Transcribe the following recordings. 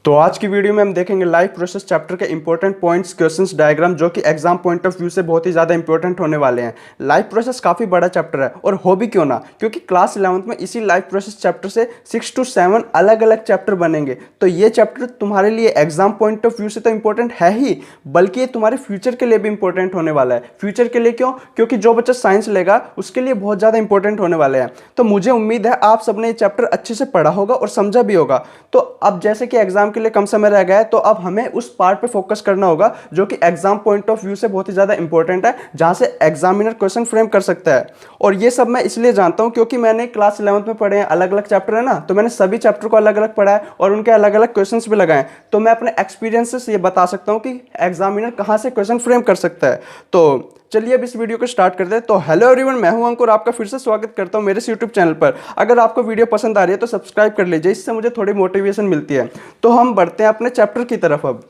तो आज की वीडियो में हम देखेंगे लाइफ प्रोसेस चैप्टर के इंपॉर्टेंट पॉइंट्स, क्वेश्चंस, डायग्राम जो कि एग्जाम पॉइंट ऑफ व्यू से बहुत ही ज़्यादा इंपॉर्टेंट होने वाले हैं। लाइफ प्रोसेस काफ़ी बड़ा चैप्टर है और हो भी क्यों ना, क्योंकि क्लास 11th में इसी लाइफ प्रोसेस चैप्टर से 6 to 7 अलग अलग चैप्टर बनेंगे। तो ये चैप्टर तुम्हारे लिए एग्जाम पॉइंट ऑफ व्यू से तो इंपॉर्टेंट है ही, बल्कि ये तुम्हारे फ्यूचर के लिए भी इंपॉर्टेंट होने वाला है। फ्यूचर के लिए क्यों? क्योंकि जो बच्चा साइंस लेगा उसके लिए बहुत ज़्यादा इंपॉर्टेंट होने वाले हैं। तो मुझे उम्मीद है आप सबने ये चैप्टर अच्छे से पढ़ा होगा और समझा भी होगा। तो अब जैसे कि एग्जाम के लिए कम समय रह गया है, तो अब हमें उस पार्ट पे फोकस करना होगा जो कि एग्जाम पॉइंट ऑफ व्यू से बहुत ही ज्यादा इंपॉर्टेंट है, जहां से एग्जामिनर क्वेश्चन फ्रेम कर सकता है। और ये सब मैं इसलिए जानता हूं क्योंकि मैंने क्लास 11th में पढ़े हैं, अलग अलग चैप्टर है ना, तो मैंने सभी चैप्टर को अलग अलग पढ़ा है और उनके अलग अलग क्वेश्चंस भी लगाए। तो मैं अपने एक्सपीरियंस से ये बता सकता हूं कि एग्जामिनर कहां से क्वेश्चन फ्रेम कर सकता है। तो चलिए अब इस वीडियो को स्टार्ट करते हैं। तो हेलो एवरीवन, मैं हूं अंकुर, आपका फिर से स्वागत करता हूं मेरे यूट्यूब चैनल पर। अगर आपको वीडियो पसंद आ रही है तो सब्सक्राइब कर लीजिए, इससे मुझे थोड़ी मोटिवेशन मिलती है। तो हम बढ़ते हैं अपने चैप्टर की तरफ। अब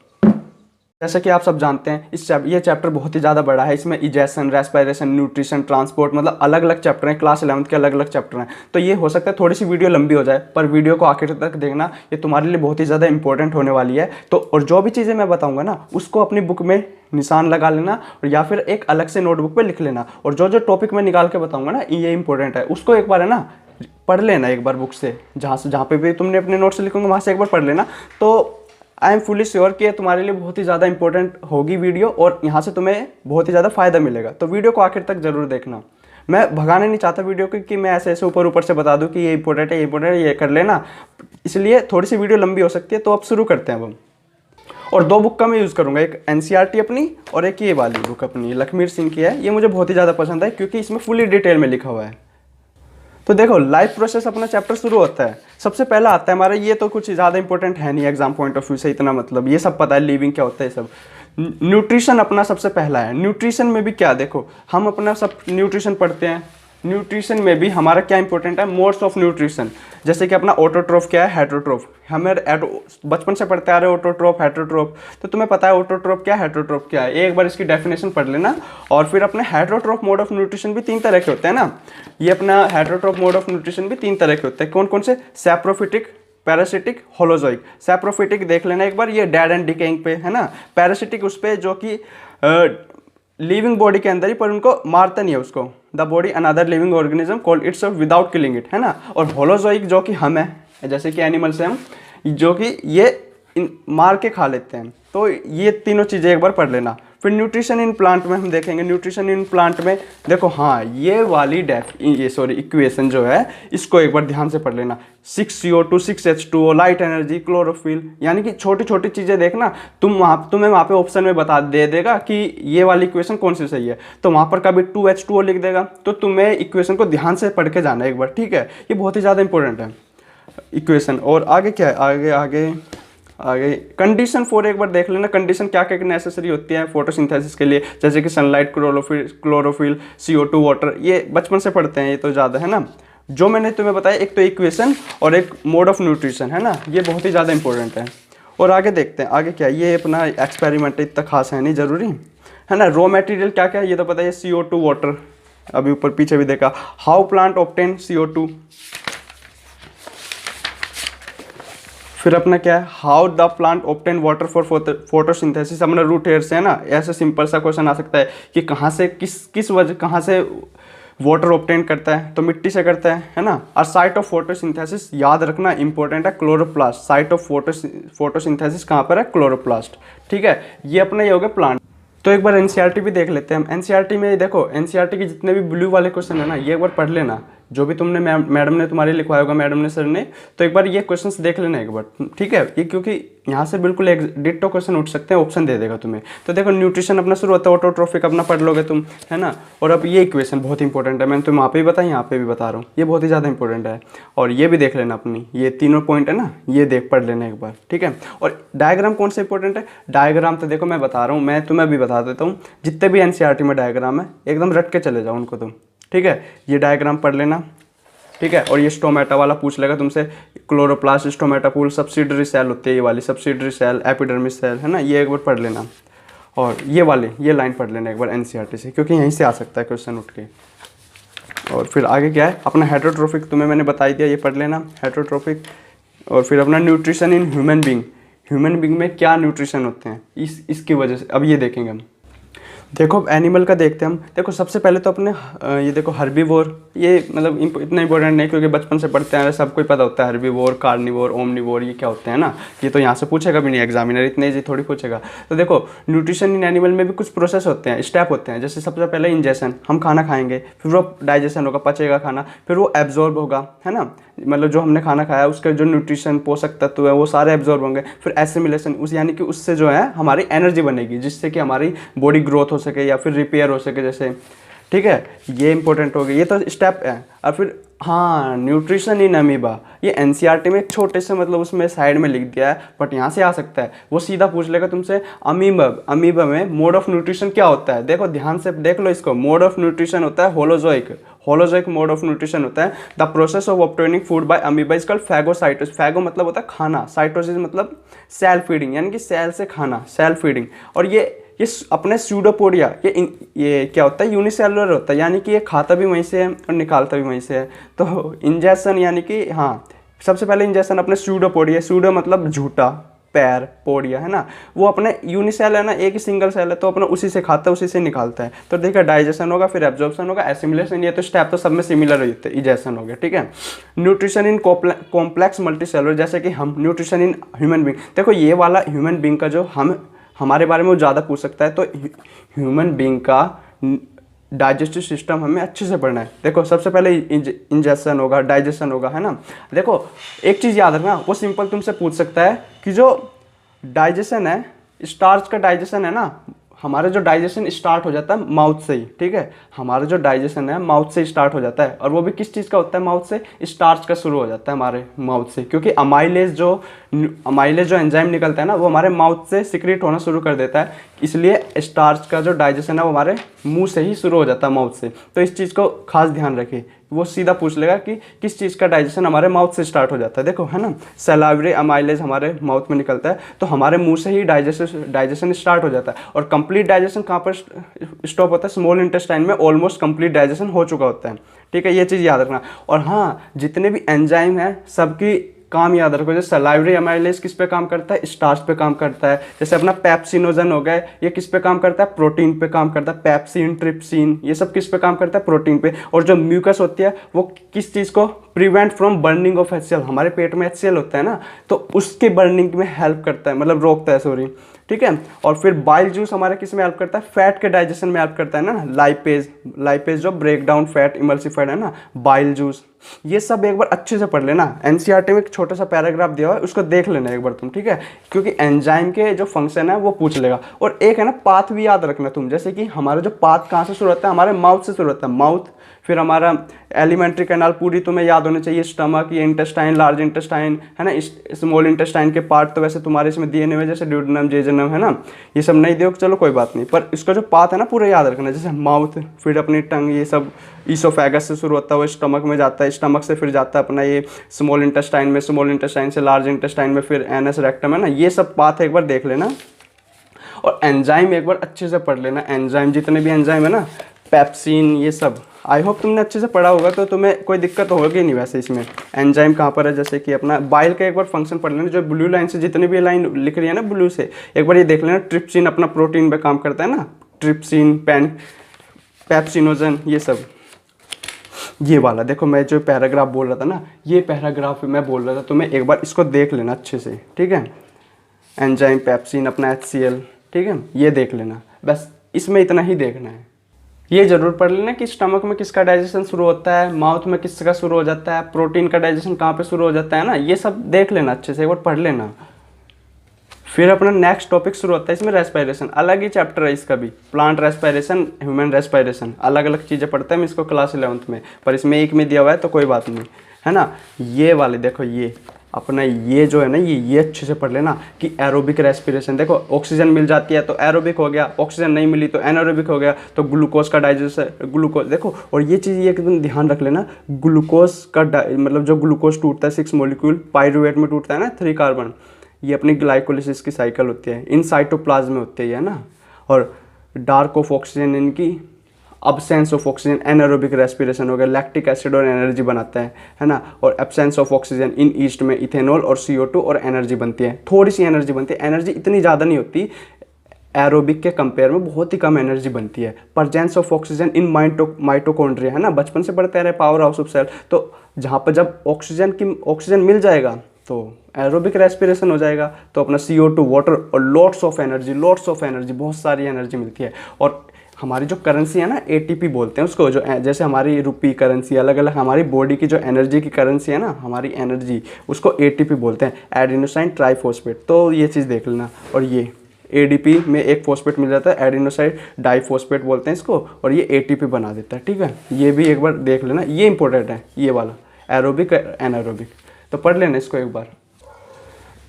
जैसा कि आप सब जानते हैं ये चैप्टर बहुत ही ज़्यादा बड़ा है। इसमें इजेशन, रेस्पिरेशन, न्यूट्रिशन, ट्रांसपोर्ट, मतलब अलग अलग चैप्टर हैं। क्लास 11th के अलग अलग चैप्टर हैं। तो ये हो सकता है थोड़ी सी वीडियो लंबी हो जाए, पर वीडियो को आखिर तक देखना, ये तुम्हारे लिए बहुत ही ज़्यादा इंपॉर्टेंट होने वाली है। तो और जो भी चीज़ें मैं बताऊँगा ना, उसको अपनी बुक में निशान लगा लेना और या फिर एक अलग से नोटबुक पे लिख लेना। और जो जो टॉपिक मैं निकाल के बताऊँगा ना, ये इंपॉर्टेंट है, उसको एक बार है ना पढ़ लेना एक बार बुक से, जहाँ पे भी तुमने अपने नोट्स लिखोगे वहाँ से एक बार पढ़ लेना। तो आई एम फुली श्योर कि तुम्हारे लिए बहुत ही ज़्यादा इंपॉर्टेंट होगी वीडियो और यहाँ से तुम्हें बहुत ही ज़्यादा फायदा मिलेगा। तो वीडियो को आखिर तक जरूर देखना। मैं भगाना नहीं चाहता वीडियो को कि मैं ऐसे ऐसे ऊपर ऊपर से बता दूं कि ये इंपॉर्टेंट है, ये इंपॉर्टेंट है, ये कर लेना, इसलिए थोड़ी सी वीडियो लंबी हो सकती है। तो अब शुरू करते हैं अब हम। और दो बुक का मैं यूज़ करूँगा, एक एनसीईआरटी अपनी और एक ये वाली बुक अपनी लखमीर सिंह की है। ये मुझे बहुत ही ज़्यादा पसंद है क्योंकि इसमें फुली डिटेल में लिखा हुआ है। तो देखो, लाइफ प्रोसेस अपना चैप्टर शुरू होता है। सबसे पहला आता है हमारा, ये तो कुछ ज़्यादा इंपॉर्टेंट है नहीं एग्जाम पॉइंट ऑफ व्यू से, इतना मतलब ये सब पता है, लिविंग क्या होता है, ये सब। न्यूट्रिशन अपना सबसे पहला है। न्यूट्रिशन में भी क्या, देखो हम अपना सब न्यूट्रिशन पढ़ते हैं। न्यूट्रिशन में भी हमारा क्या इंपॉर्टेंट है, मोड्स ऑफ न्यूट्रिशन। जैसे कि अपना ऑटोट्रोफ क्या है, हेटरोट्रोफ। हमें बचपन से पढ़ते आ रहे ऑटोट्रोफ, हेटरोट्रोफ, तो तुम्हें पता है ऑटोट्रोफ क्या है, हेटरोट्रोफ क्या है। एक बार इसकी डेफिनेशन पढ़ लेना। और फिर अपने हेटरोट्रोफ मोड ऑफ न्यूट्रिशन भी 3 तरह के होते हैं ना। ये अपना हेटरोट्रोफ मोड ऑफ न्यूट्रिशन भी 3 तरह के होते हैं। कौन कौन से? Saprophytic, parasitic, holozoic. सैप्रोफिटिक देख लेना एक बार, ये डेड एंड डिकेइंग पे है ना। पैरासिटिक उस पे जो कि लिविंग बॉडी के अंदर ही, पर उनको मारता नहीं है उसको। The body another living organism called itself without killing it, है ना। और होलोजोइक जो कि हम है, जैसे कि एनिमल्स हैं हम, जो कि ये मार के खा लेते हैं। तो ये तीनों चीज़ें एक बार पढ़ लेना। फिर न्यूट्रिशन इन प्लांट में हम देखेंगे। न्यूट्रिशन इन प्लांट में देखो, हाँ ये वाली इक्वेशन जो है, इसको एक बार ध्यान से पढ़ लेना। 6CO2, 6H2O, light energy, chlorophyll, यानी कि छोटी छोटी चीज़ें देखना। तुम्हें वहाँ पे ऑप्शन में बता दे देगा कि ये वाली इक्वेशन कौन सी सही है। तो वहाँ पर कभी 2H2O लिख देगा, तो तुम्हें इक्वेशन को ध्यान से पढ़ के जाना एक बार, ठीक है। ये बहुत ही ज़्यादा इंपॉर्टेंट है इक्वेशन। और आगे क्या है, आगे आगे आगे कंडीशन 4 एक बार देख लेना। कंडीशन क्या क्या नेसेसरी होती है फोटोसिंथेसिस के लिए, जैसे कि सनलाइट, क्लोरोफिल, CO2, वाटर। ये बचपन से पढ़ते हैं, ये तो ज़्यादा है ना। जो मैंने तुम्हें बताया, एक तो इक्वेशन और एक मोड ऑफ न्यूट्रिशन, है ना, ये बहुत ही ज़्यादा इंपॉर्टेंट है। और आगे देखते हैं, आगे क्या, ये अपना एक्सपेरिमेंट इतना खास है नहीं, ज़रूरी है ना। रॉ मटेरियल क्या क्या है ये तो पता है, CO2, वाटर, अभी ऊपर पीछे भी देखा। How plant obtain CO2। फिर अपना क्या है, how the plant obtain water for photosynthesis. अपना रूट हेयर से है ना। ऐसे सिंपल सा क्वेश्चन आ सकता है कि कहाँ से किस वजह कहाँ से वाटर ऑब्टेन करता है, तो मिट्टी से करता है ना। और साइट ऑफ फोटोसिंथेसिस याद रखना इंपॉर्टेंट है, क्लोरोप्लास्ट। साइट ऑफ फोटोसिंथेसिस कहाँ पर है, क्लोरोप्लास्ट, ठीक है। ये अपना ये हो गया प्लांट। तो एक बार एनसीईआरटी भी देख लेते हैं हम। एनसीईआरटी में देखो, एनसीईआरटी के जितने भी ब्लू वाले क्वेश्चन है ना, ये एक बार पढ़ लेना। जो भी तुमने मैडम ने तुम्हारे लिखवाया होगा, मैडम ने, सर ने, तो एक बार ये क्वेश्चंस देख लेना एक बार, ठीक है। ये क्योंकि यहाँ से बिल्कुल एक डिट्टो क्वेश्चन उठ सकते हैं, ऑप्शन दे देगा तुम्हें। तो देखो, न्यूट्रिशन अपना शुरू होता है, ऑटोट्रोफिक अपना पढ़ लोगे तुम, है ना। और अब ये इक्वेशन बहुत इंपॉर्टेंट है, मैंने तुम्हें वहाँ पे भी बताया, यहाँ पे भी बता रहा हूँ, ये बहुत ही ज़्यादा इंपॉर्टेंट है। और ये भी देख लेना अपनी, ये तीनों पॉइंट है ना, ये पढ़ लेना एक बार, ठीक है। और डायग्राम कौन सा इंपॉर्टेंट है, डायग्राम तो देखो मैं बता रहा हूँ, मैं तुम्हें भी बता देता हूँ। जितने भी एनसीईआरटी में डायग्राम है, एकदम रट के चले जाओ उनको तुम, ठीक है। ये डायग्राम पढ़ लेना, ठीक है। और ये स्टोमेटा वाला पूछ लेगा तुमसे, chloroplast, stomata pool, subsidiary cell होती है, ये वाली सब्सिडरी सेल, एपिडर्मिस सेल, है ना, ये एक बार पढ़ लेना। और ये लाइन पढ़ लेना एक बार एनसीईआरटी से, क्योंकि यहीं से आ सकता है क्वेश्चन उठ के। और फिर आगे क्या है, अपना हेटरोट्रोफिक तुम्हें मैंने बता दिया, ये पढ़ लेना, हेटरोट्रोफिक। और फिर अपना nutrition in human being, human being में क्या न्यूट्रिशन होते हैं इसकी वजह से अब ये देखेंगे हम। देखो अब एनिमल का देखते हैं हम। देखो सबसे पहले तो अपने ये देखो हर्बीवोर, ये मतलब इतना इंपॉर्टेंट नहीं क्योंकि बचपन से पढ़ते हैं, सबको ही पता होता है हर्बीवोर, कार्निवोर, ओमनिवोर ये क्या होते हैं ना। ये तो यहाँ से पूछेगा भी नहीं एग्जामिनर, इतने ईजी थोड़ी पूछेगा। तो देखो न्यूट्रिशन इन एनिमल में भी कुछ प्रोसेस होते हैं, स्टेप होते हैं। जैसे सबसे पहले इंजेशन, हम खाना खाएंगे, फिर वो डाइजेशन होगा, पचेगा खाना, फिर वो एब्जॉर्ब होगा, है ना, मतलब जो हमने खाना खाया उसके जो न्यूट्रिशन पोषक तत्व है वो सारे एब्जॉर्ब होंगे। फिर एसिमिलेशन, उस यानी कि उससे जो है हमारी एनर्जी बनेगी जिससे कि हमारी बॉडी ग्रोथ हो सके या फिर रिपेयर हो सके जैसे, ठीक है, ये इंपॉर्टेंट हो गया, ये तो स्टेप है। और फिर हाँ न्यूट्रिशन इन अमीबा, ये एनसीईआरटी में एक छोटे से मतलब उसमें साइड में लिख दिया है, बट यहाँ से आ सकता है, वो सीधा पूछ लेगा तुमसे अमीबा में मोड ऑफ न्यूट्रिशन क्या होता है। देखो ध्यान से देख लो इसको, मोड ऑफ न्यूट्रिशन होता है होलोजोइक मोड ऑफ न्यूट्रिशन होता है। The process of obtaining food by amoeba is called phagocytosis. Phago मतलब होता है खाना, साइटोसिस मतलब सेल फीडिंग, यानी कि सेल से खाना, सेल फीडिंग। और ये अपने स्यूडोपोडिया ये क्या होता है, यूनिसेलुलर होता है, यानी कि ये खाता भी वहीं से है और निकालता भी वहीं से है। तो इंजेक्शन यानी कि हाँ, सबसे पहले इंजेक्शन अपने स्यूडोपोडिया, स्यूडो मतलब झूठा, पैर, पोडिया, है ना, वो अपने यूनिसेल है ना, एक ही सिंगल सेल है, तो अपना उसी से खाता है उसी से निकालता है। तो देखिए डाइजेशन होगा, फिर एब्जॉर्प्शन होगा, एसिमिलेशन, ये तो स्टेप तो सब में सिमिलर होते हैं, इजेशन हो गया, ठीक है। न्यूट्रिशन इन कॉम्प्लेक्स मल्टीसेलुलर, जैसे कि हम न्यूट्रिशन इन ह्यूमन बींग, देखो ये वाला ह्यूमन बींग का जो हमारे बारे में वो ज़्यादा पूछ सकता है, तो ह्यूमन बींग का डाइजेस्टिव सिस्टम हमें अच्छे से पढ़ना है। देखो सबसे पहले इंजेक्शन होगा, डाइजेशन होगा, है ना। देखो एक चीज़ याद रखना, वो सिंपल तुमसे पूछ सकता है कि जो डाइजेशन है, स्टार्च का डाइजेशन है ना, हमारा जो डाइजेशन स्टार्ट हो जाता है माउथ से ही, ठीक है, हमारा जो डाइजेशन है माउथ से स्टार्ट हो जाता है। और वो भी किस चीज़ का होता है, माउथ से, स्टार्च का शुरू हो जाता है हमारे माउथ से, क्योंकि अमाइलेज जो एंजाइम निकलता है ना, वो हमारे माउथ से सिक्रीट होना शुरू कर देता है, इसलिए स्टार्च का जो डाइजेशन है वो हमारे मुंह से ही शुरू हो जाता है, माउथ से। तो इस चीज़ को खास ध्यान रखिए, वो सीधा पूछ लेगा कि किस चीज़ का डाइजेशन हमारे माउथ से स्टार्ट हो जाता है। देखो है ना, सलाइवरी अमाइलेज हमारे माउथ में निकलता है, तो हमारे मुंह से ही डाइजेशन स्टार्ट हो जाता है। और कंप्लीट डाइजेशन कहाँ पर स्टॉप होता है, स्मॉल इंटेस्टाइन में ऑलमोस्ट कंप्लीट डाइजेशन हो चुका होता है, ठीक है, ये चीज़ याद रखना। और हाँ, जितने भी एंजाइम हैं सबकी काम याद रखो। जैसे सलाइवरी अमाइलेज किस पे काम करता है, स्टार्च पे काम करता है। जैसे अपना पेप्सिनोजन हो गया, ये किस पे काम करता है, प्रोटीन पे काम करता है। पेप्सिन, ट्रिप्सिन, ये सब किस पे काम करता है, प्रोटीन पे। और जो म्यूकस होती है वो किस चीज़ को prevent from burning of HCl, हमारे पेट में HCl होता है ना, तो उसके बर्निंग में हेल्प करता है, मतलब रोकता है, सॉरी, ठीक है। और फिर बाइल जूस हमारे किस में हेल्प करता है, फैट के डाइजेशन में हेल्प करता है ना, लाइपेज जो ब्रेक डाउन फैट इमल्सिफाइड है ना, बाइल जूस। ये सब एक बार अच्छे से पढ़ लेना, एनसीईआरटी में एक छोटा सा पैराग्राफ दिया हुआ है, उसको देख लेना एक बार तुम, ठीक है, क्योंकि एंजाइम के जो फंक्शन है वो पूछ लेगा। और एक है ना पाथ भी याद रखना तुम, जैसे कि हमारा जो पाथ कहाँ से शुरू होता है, हमारे माउथ से शुरू होता है, माउथ, फिर हमारा एलिमेंट्री कैनाल पूरी तुम्हें याद होनी चाहिए, स्टमक, ये इंटेस्टाइन, लार्ज इंटेस्टाइन, है ना, स्मॉल इंटेस्टाइन के पार्ट तो वैसे तुम्हारे इसमें दिए नहीं हुए, जैसे ड्यूडेनम, जेजुनम, है ना, ये सब नहीं दियो, चलो कोई बात नहीं, पर इसका जो पाथ है ना पूरा याद रखना। जैसे माउथ, फिर अपनी टंग, ये सब ईसोफेगस से शुरू होता है, वो स्टमक में जाता है, स्टमक से फिर जाता है अपना ये स्मॉल इंटेस्टाइन में, स्मॉल इंटेस्टाइन से लार्ज इंटेस्टाइन में, फिर एनस रेक्टम, है ना, ये सब पाथ एक बार देख लेना। और एंजाइम एक बार अच्छे से पढ़ लेना, एंजाइम जितने भी एंजाइम है ना, पेप्सिन, ये सब आई होप तुमने अच्छे से पढ़ा होगा, तो तुम्हें कोई दिक्कत तो होगी नहीं वैसे इसमें। एंजाइम कहाँ पर है, जैसे कि अपना बाइल का एक बार फंक्शन पढ़ लेना, जो ब्लू लाइन से जितनी भी लाइन लिख रही है ना ब्लू से, एक बार ये देख लेना। ट्रिप्सिन अपना प्रोटीन पे काम करता है ना, ट्रिप्सिन, पेप्सिनोजन, ये सब, ये वाला देखो मैं जो पैराग्राफ बोल रहा था ना, ये पैराग्राफ मैं बोल रहा था, तुम्हें एक बार इसको देख लेना अच्छे से, ठीक है। एंजाइम, पेप्सिन, अपना HCl, ठीक है, ये देख लेना, बस इसमें इतना ही देखना है। ये जरूर पढ़ लेना कि स्टमक में किसका डाइजेशन शुरू होता है, माउथ में किसका शुरू हो जाता है, प्रोटीन का डाइजेशन कहाँ पे शुरू हो जाता है ना, ये सब देख लेना अच्छे से, एक बार पढ़ लेना। फिर अपना नेक्स्ट टॉपिक शुरू होता है इसमें, रेस्पिरेशन, अलग ही चैप्टर है इसका भी, प्लांट रेस्पिरेशन, ह्यूमन रेस्पिरेशन, अलग अलग चीज़ें पढ़ते हैं हम इसको क्लास 11th में, पर इसमें एक में दिया हुआ है तो कोई बात नहीं, है ना। ये वाले देखो, ये अपना ये जो है ना, ये अच्छे से पढ़ लेना कि एरोबिक रेस्पिरेशन, देखो ऑक्सीजन मिल जाती है तो एरोबिक हो गया, ऑक्सीजन नहीं मिली तो एनारोबिक हो गया, तो ग्लूकोज का डाइजेशन, ग्लूकोज देखो। और ये चीज़ ये एकदम ध्यान रख लेना, ग्लूकोज का मतलब जो ग्लूकोज टूटता है 6 मॉलिक्यूल पाइरूवेट में टूटता है ना, 3 कार्बन, ये अपनी ग्लाइकोलिसिस की साइकिल होती है, इन साइटोप्लाज्म में होती है ना। और डार्क ऑफ ऑक्सीजन इनकी absence of oxygen anaerobic respiration हो गया, लैक्टिक एसिड और एनर्जी बनाता है ना। और absence of oxygen in east में इथेनॉल और CO2 और एनर्जी बनती है, थोड़ी सी एनर्जी बनती है, एनर्जी इतनी ज़्यादा नहीं होती, एरोबिक के कंपेयर में बहुत ही कम एनर्जी बनती है। Presence of oxygen in mitochondria है ना, बचपन से पढ़ते रहे पावर हाउस ऑफ सेल, तो जहाँ पर जब ऑक्सीजन मिल जाएगा तो एरोबिक रेस्पिरेशन हो जाएगा, तो अपना CO2 वाटर और लॉट्स ऑफ एनर्जी बहुत सारी एनर्जी मिलती है। और हमारी जो करेंसी है ना ATP बोलते हैं उसको, जो जैसे हमारी रुपी करेंसी अलग अलग, हमारी बॉडी की जो एनर्जी की करेंसी है ना, हमारी एनर्जी, उसको ATP बोलते हैं, एडिनोसाइन ट्राइफॉस्फेट। तो ये चीज़ देख लेना। और ये ADP में एक फॉस्फेट मिल जाता है, एडिनोसाइन डाइफॉस्फेट बोलते हैं इसको, और ये ATP बना देता है। ठीक है, ये भी एक बार देख लेना, ये इंपॉर्टेंट है ये वाला, एरोबिक एनारोबिक, तो पढ़ लेना इसको एक बार।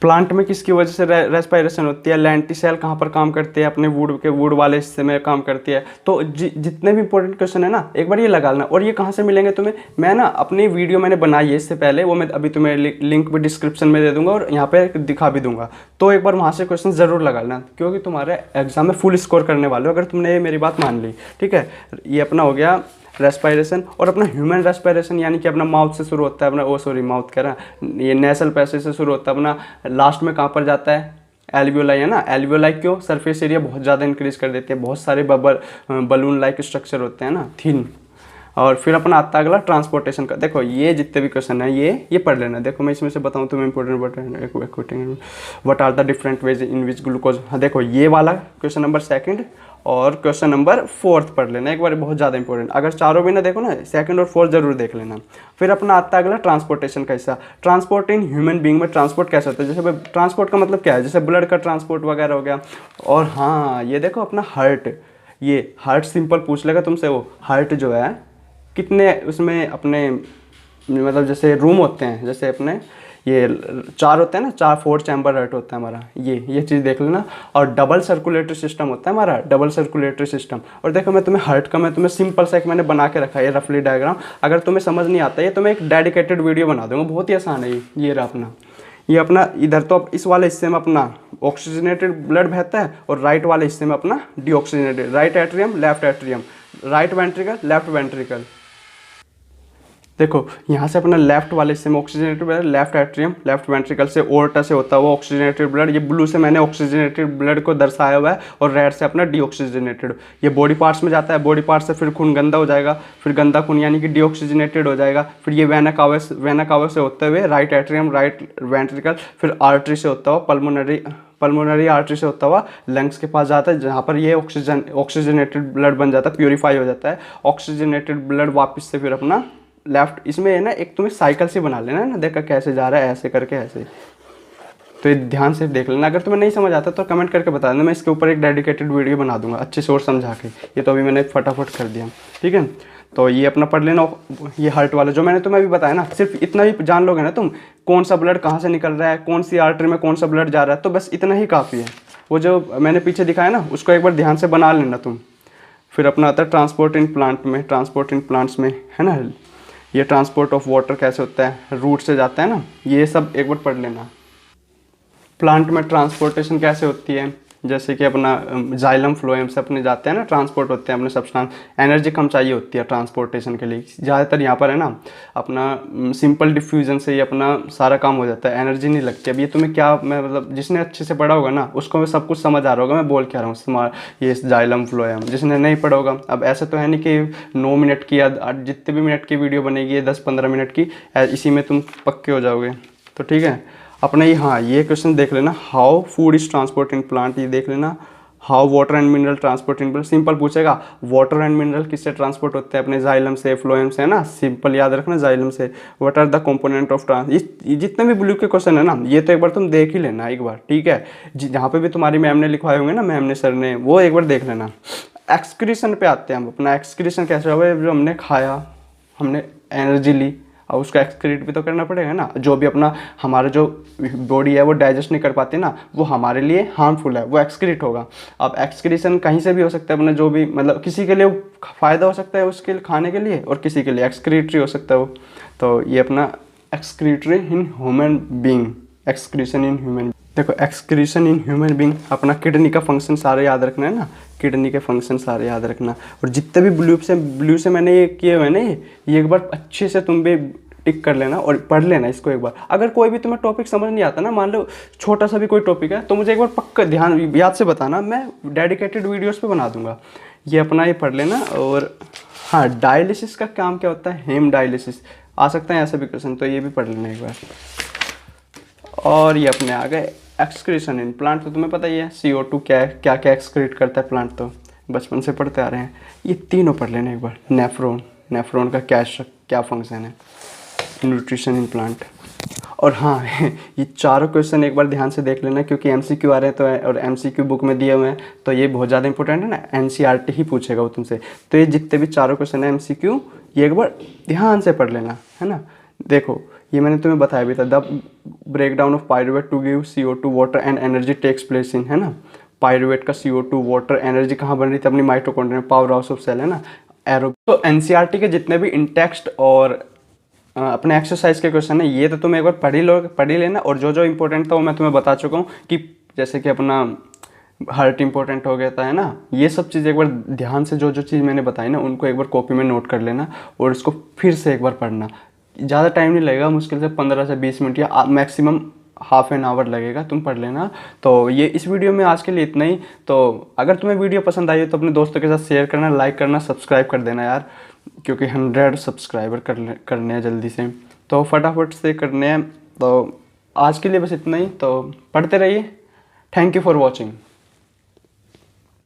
प्लांट में किसकी वजह से रेस्पिरेशन होती है, लेंटी सेल कहाँ पर काम करती है, अपने वुड वाले हिस्से में काम करती है। तो जितने भी इंपॉर्टेंट क्वेश्चन है ना एक बार ये लगा लेना। और ये कहाँ से मिलेंगे तुम्हें, मैं ना अपनी वीडियो मैंने बनाई है इससे पहले, वो मैं अभी तुम्हें लिंक भी डिस्क्रिप्शन में दे दूंगा और यहाँ पे दिखा भी दूंगा, तो एक बार वहाँ से क्वेश्चन ज़रूर लगा लेना, क्योंकि तुम्हारे एग्जाम में फुल स्कोर करने वाले हो अगर तुमने मेरी बात मान ली। ठीक है, ये अपना हो गया रेस्पिरेशन। और अपना ह्यूमन रेस्पिरेशन यानी कि अपना माउथ से शुरू होता है, अपना माउथ कह रहा है, ये नेसल पैसेज से शुरू होता है, अपना लास्ट में कहाँ पर जाता है, एल्वियोलाई है ना। एल्वियोलाई क्यों, सरफेस एरिया बहुत ज़्यादा इंक्रीज कर देती है, बहुत सारे बलून लाइक स्ट्रक्चर होते हैं ना, थिन। और फिर अपना आता है अगला ट्रांसपोर्टेशन का। देखो ये जितने भी क्वेश्चन है ये पढ़ लेना। देखो मैं इसमें से बताऊँ तुम्हें important, what are the different ways in which glucose. हाँ देखो ये वाला क्वेश्चन नंबर 2 और क्वेश्चन नंबर 4 पढ़ लेना एक बार, बहुत ज़्यादा इंपॉर्टेंट। अगर चारों भी ना देखो ना, 2 और 4 जरूर देख लेना। फिर अपना आता है अगला ट्रांसपोर्टेशन का हिस्सा। ट्रांसपोर्ट इन ह्यूमन बीइंग में ट्रांसपोर्ट कैसे होता है, जैसे ट्रांसपोर्ट का मतलब क्या है, जैसे ब्लड का ट्रांसपोर्ट वगैरह हो गया। और हाँ ये देखो अपना हार्ट, ये हार्ट सिंपल पूछ लेगा तुमसे, वो हार्ट जो है कितने उसमें अपने मतलब जैसे रूम होते हैं, जैसे अपने ये 4 होते हैं ना, 4 चैम्बर हार्ट होता है हमारा, ये चीज़ देख लेना। और डबल सर्कुलेटरी सिस्टम होता है हमारा, डबल सर्कुलेटरी सिस्टम। और देखो मैं तुम्हें हार्ट का मैं तुम्हें सिंपल सा एक मैंने बना के रखा है रफली डायग्राम, अगर तुम्हें समझ नहीं आता है तो मैं एक डेडिकेटेड वीडियो बना दूंगा, बहुत ही आसान है ये रहा अपना इधर तो अब इस वाले हिस्से में अपना ऑक्सीजनेटेड ब्लड बहता है, और राइट वाले हिस्से में अपना deoxygenated, right atrium left atrium, right ventricle left ventricle. देखो यहाँ से अपना लेफ्ट वाले हिस्से में oxygenated blood, left atrium left ventricle से ओर्टा से होता हुआ ऑक्सीजनेटेड ब्लड, ये ब्लू से मैंने ऑक्सीजनेटेड ब्लड को दर्शाया हुआ है, और रेड से अपना डीऑक्सीजनेटेड। ये बॉडी पार्ट्स में जाता है, बॉडी पार्ट से फिर खून गंदा हो जाएगा, फिर गंदा खून यानी कि डीऑक्सीजनेटेड हो जाएगा। फिर ये वेना कावा से होते हुए राइट एट्रियम राइट वेंट्रिकल, फिर आर्टरी से होता हुआ पल्मोनरी आर्टरी से होता हुआ लंग्स के पास जाता है, जहाँ पर ये ऑक्सीजनेटेड ब्लड बन जाता है, प्योरीफाई हो जाता है। ऑक्सीजनेटेड ब्लड वापस से फिर अपना लेफ्ट, इसमें है ना एक तुम्हें साइकिल से बना लेना है ना, देखा कैसे जा रहा है, ऐसे करके ऐसे, तो ये ध्यान से देख लेना। अगर तुम्हें नहीं समझ आता तो कमेंट करके बता देना, मैं इसके ऊपर एक डेडिकेटेड वीडियो बना दूंगा अच्छे से और समझा के। ये तो अभी मैंने फटाफट कर दिया, ठीक है। तो ये अपना पढ़ लेना। ये हार्ट वाला जो मैंने तुम्हें अभी बताया ना, सिर्फ इतना ही जान लोगे ना तुम, कौन सा ब्लड कहाँ से निकल रहा है, कौन सी आर्टरी में कौन सा ब्लड जा रहा है, तो बस इतना ही काफ़ी है। वो जो मैंने पीछे दिखाया ना, उसको एक बार ध्यान से बना लेना तुम। फिर अपना आता है ट्रांसपोर्ट इन प्लांट में, ट्रांसपोर्ट इन प्लांट्स में है ना, ये ट्रांसपोर्ट ऑफ वाटर कैसे होता है, रूट से जाता है ना, ये सब एक बार पढ़ लेना। प्लांट में ट्रांसपोर्टेशन कैसे होती है, जैसे कि अपना जाइलम फ्लोएम से अपने जाते हैं ना, ट्रांसपोर्ट होते हैं अपने सब्सटेंस, एनर्जी कम चाहिए होती है ट्रांसपोर्टेशन के लिए ज़्यादातर। यहाँ पर है ना अपना सिंपल डिफ्यूजन से ही अपना सारा काम हो जाता है, एनर्जी नहीं लगती। अब ये तुम्हें क्या, मैं मतलब जिसने अच्छे से पढ़ा होगा ना उसको मैं सब कुछ समझ आ रहा होगा मैं बोल के आ रहा हूँ, तुम्हारा ये जाइलम फ्लोएम। जिसने नहीं पढ़ा होगा, अब ऐसे तो है नहीं कि 9 मिनट की या जितने भी मिनट की वीडियो बनेगी 10-15 मिनट की, इसी में तुम पक्के हो जाओगे, तो ठीक है। अपना ये हाँ ये क्वेश्चन देख लेना, how food is transport in plant, ये देख लेना। How water and mineral transport in plant, simple पूछेगा वाटर एंड मिनरल किससे ट्रांसपोर्ट होते हैं, अपने जाइलम से फ्लोएम से है ना, सिंपल याद रखना जाइलम से। What are the component of जितने भी ब्लू के क्वेश्चन है ना, ये तो एक बार तुम देख ही लेना एक बार, ठीक है। जहाँ पे भी तुम्हारी मैम ने लिखवाए होंगे ना, मैम ने सर ने, वो एक बार देख लेना। एक्सक्रीशन पे आते हैं हम, अपना एक्सक्रीशन कैसे होगा, जो हमने खाया, हमने एनर्जी ली, और उसका एक्सक्रीट भी तो करना पड़ेगा ना। जो भी अपना हमारा जो बॉडी है वो डाइजेस्ट नहीं कर पाती ना, वो हमारे लिए हार्मफुल है, वो एक्सक्रीट होगा। अब एक्सक्रीशन कहीं से भी हो सकता है, अपना जो भी मतलब किसी के लिए फ़ायदा हो सकता है उसके लिए खाने के लिए, और किसी के लिए एक्सक्रीटरी हो सकता है वो। तो ये अपना excretory in human being, excretion in human. देखो एक्सक्रीशन इन ह्यूमन बींग, अपना किडनी का फंक्शन सारे याद रखना है ना, किडनी के फंक्शन सारे याद रखना। और जितने भी ब्लू से मैंने ये किए हुए ना, ये एक बार अच्छे से तुम भी टिक कर लेना और पढ़ लेना इसको एक बार। अगर कोई भी तुम्हें टॉपिक समझ नहीं आता ना, मान लो छोटा सा भी कोई टॉपिक है, तो मुझे एक बार पक्का ध्यान याद से बताना, मैं डेडिकेटेड वीडियोस पे बना दूंगा। ये अपना ये पढ़ लेना। और हाँ, डायलिसिस का काम क्या होता है, हेम डायलिसिस आ सकता है ऐसे भी क्वेश्चन, तो ये भी पढ़ लेना एक बार। और ये अपने आ गए एक्सक्रीशन इन प्लांट, तो तुम्हें पता ही है CO2 क्या है, क्या क्या एक्सक्रीट करता है प्लांट, तो बचपन से पढ़ते आ रहे हैं। ये तीनों पढ़ लेना एक बार। नेफ्रॉन का क्या फंक्शन है, न्यूट्रिशन इन प्लांट। और हाँ ये चारों क्वेश्चन एक बार ध्यान से देख लेना, क्योंकि MCQ आ रहे हैं, तो और MCQ बुक में दिए हुए हैं, तो ये बहुत ज़्यादा इंपॉर्टेंट है ना, NCERT ही पूछेगा वो तुमसे। तो ये जितने भी चारों क्वेश्चन है MCQ, ये एक बार ध्यान से पढ़ लेना, है ना। देखो ये मैंने तुम्हें बताया भी था, the break down of pyruvate to give CO2 water and energy takes place in, है ना। पायरुवेट का CO2 वाटर एनर्जी कहाँ बन रही थी, अपनी माइटोकॉन्ड्रिया में, पावर हाउस ऑफ सेल, है ना, एरो। तो NCERT के जितने भी इन टेक्स्ट और अपने एक्सरसाइज के क्वेश्चन है, ये तो तुम एक बार पढ़ ही लेना। और जो जो इंपॉर्टेंट था वो मैं तुम्हें बता चुका हूँ, कि जैसे कि अपना हार्ट इंपॉर्टेंट हो गया था, है ना। ये सब चीज़ एक बार ध्यान से, जो जो चीज़ मैंने बताई ना, उनको एक बार कॉपी में नोट कर लेना और इसको फिर से एक बार पढ़ना। ज़्यादा टाइम नहीं लगेगा, मुश्किल से 15 से 20 मिनट या मैक्सिमम हाफ एन आवर लगेगा, तुम पढ़ लेना। तो ये इस वीडियो में आज के लिए इतना ही। तो अगर तुम्हें वीडियो पसंद आई हो तो अपने दोस्तों के साथ शेयर करना, लाइक करना, सब्सक्राइब कर देना यार, क्योंकि 100 सब्सक्राइबर करने हैं जल्दी से, तो फटाफट से करने हैं। तो आज के लिए बस इतना ही, तो पढ़ते रहिए। Thank you for watching.